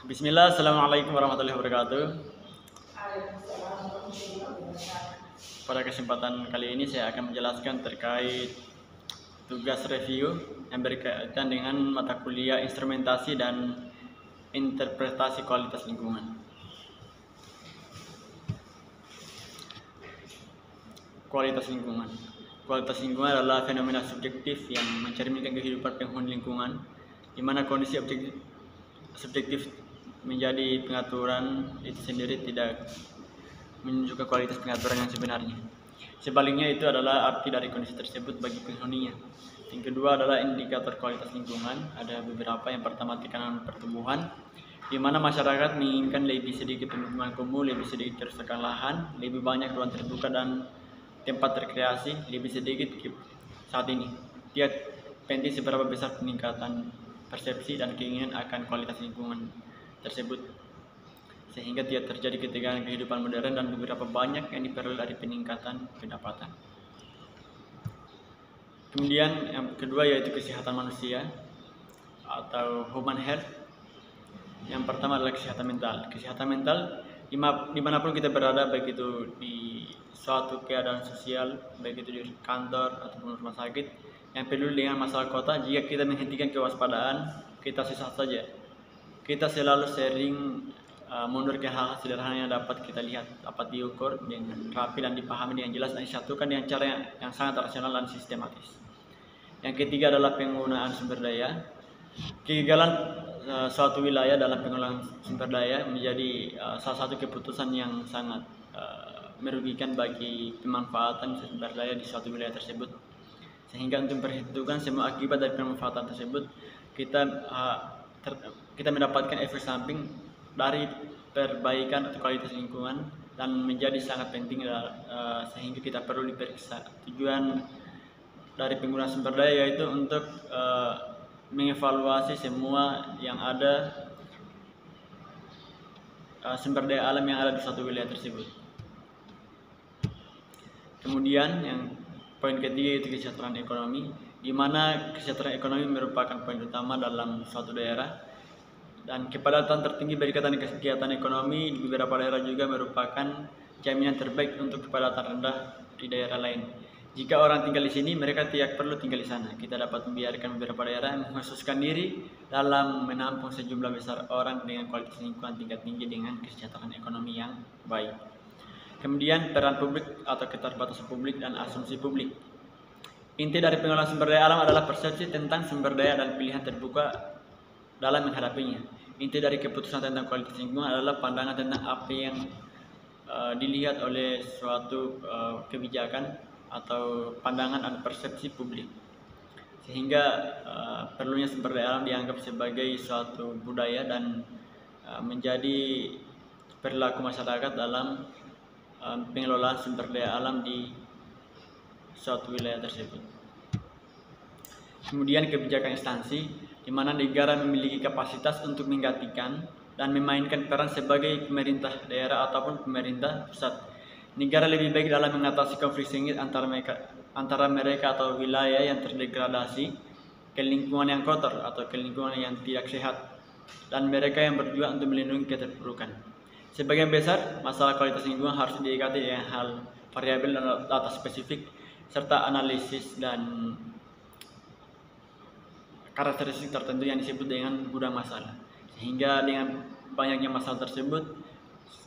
Bismillah, Assalamualaikum warahmatullahi wabarakatuh. Pada kesempatan kali ini saya akan menjelaskan terkait tugas review yang berkaitan dengan mata kuliah instrumentasi dan interpretasi kualitas lingkungan. Kualitas lingkungan. Kualitas lingkungan adalah fenomena subjektif yang mencerminkan kehidupan penghuni lingkungan, di mana kondisi subjektif menjadi pengaturan itu sendiri tidak menunjukkan kualitas pengaturan yang sebenarnya. Sebaliknya itu adalah arti dari kondisi tersebut bagi penghuninya. Yang kedua adalah indikator kualitas lingkungan. Ada beberapa. Yang pertama tekanan pertumbuhan, di mana masyarakat menginginkan lebih sedikit pemukiman kumuh, lebih sedikit kerusakan lahan, lebih banyak ruang terbuka dan tempat rekreasi, lebih sedikit saat ini. Dia penting seberapa besar peningkatan persepsi dan keinginan akan kualitas lingkungan tersebut, sehingga tidak terjadi ketegangan kehidupan modern dan beberapa banyak yang diperoleh dari peningkatan pendapatan. Kemudian yang kedua yaitu kesehatan manusia atau human health. Yang pertama adalah kesehatan mental. Kesehatan mental dimanapun kita berada, baik itu di suatu keadaan sosial, baik itu di kantor ataupun rumah sakit, yang peduli dengan masalah kota, jika kita menghentikan kewaspadaan, kita susah saja. Kita selalu sering mengundurkan hal-hal sederhana yang dapat kita lihat, dapat diukur dengan rapi dan dipahami dengan jelas dan disatukan dengan cara yang sangat rasional dan sistematis. Yang ketiga adalah penggunaan sumber daya. Kegagalan suatu wilayah dalam penggunaan sumber daya menjadi salah satu keputusan yang sangat merugikan bagi pemanfaatan sumber daya di suatu wilayah tersebut. Sehingga untuk memperhitungkan semua akibat dari pemanfaatan tersebut, kita mendapatkan efek samping dari perbaikan atau kualitas lingkungan, dan menjadi sangat penting sehingga kita perlu diperiksa. Tujuan dari penggunaan sumber daya yaitu untuk mengevaluasi semua yang ada, sumber daya alam yang ada di suatu wilayah tersebut. Kemudian yang poin ketiga yaitu kesejahteraan ekonomi, di mana kesejahteraan ekonomi merupakan poin utama dalam suatu daerah, dan kepadatan tertinggi berkaitan dengan kegiatan ekonomi di beberapa daerah juga merupakan jaminan terbaik untuk kepadatan rendah di daerah lain. Jika orang tinggal di sini, mereka tidak perlu tinggal di sana. Kita dapat membiarkan beberapa daerah mengkhususkan diri dalam menampung sejumlah besar orang dengan kualitas lingkungan tingkat tinggi dengan kesejahteraan ekonomi yang baik. Kemudian peran publik atau keterbatasan publik dan asumsi publik. Inti dari pengelolaan sumber daya alam adalah persepsi tentang sumber daya dan pilihan terbuka dalam menghadapinya. Inti dari keputusan tentang kualitas lingkungan adalah pandangan tentang apa yang dilihat oleh suatu kebijakan atau pandangan dan persepsi publik, sehingga perlunya sumber daya alam dianggap sebagai suatu budaya dan menjadi perilaku masyarakat dalam pengelolaan sumber daya alam di suatu wilayah tersebut. Kemudian kebijakan instansi, di mana negara memiliki kapasitas untuk menggantikan dan memainkan peran sebagai pemerintah daerah ataupun pemerintah pusat. Negara lebih baik dalam mengatasi konflik sengit antara mereka atau wilayah yang terdegradasi ke lingkungan yang kotor atau ke lingkungan yang tidak sehat, dan mereka yang berjuang untuk melindungi keterpurukan. Sebagian besar masalah kualitas lingkungan harus diikati dengan hal variabel dan data spesifik serta analisis dan karakteristik tertentu yang disebut dengan gudang masalah. Sehingga dengan banyaknya masalah tersebut,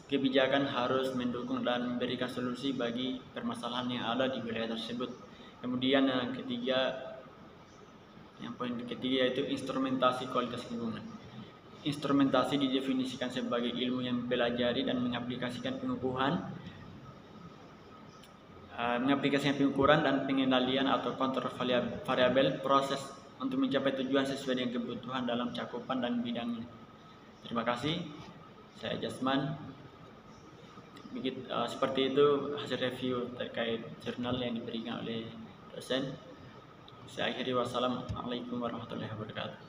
kebijakan harus mendukung dan memberikan solusi bagi permasalahan yang ada di wilayah tersebut. Kemudian poin ketiga yaitu instrumentasi kualitas lingkungan. Instrumentasi didefinisikan sebagai ilmu yang mempelajari dan mengaplikasikan pengukuran dan pengendalian atau kontrol variabel proses untuk mencapai tujuan sesuai dengan kebutuhan dalam cakupan dan bidangnya. Terima kasih. Saya Jasman. Seperti itu hasil review terkait jurnal yang diberikan oleh dosen. Saya akhiri, wassalamualaikum warahmatullahi wabarakatuh.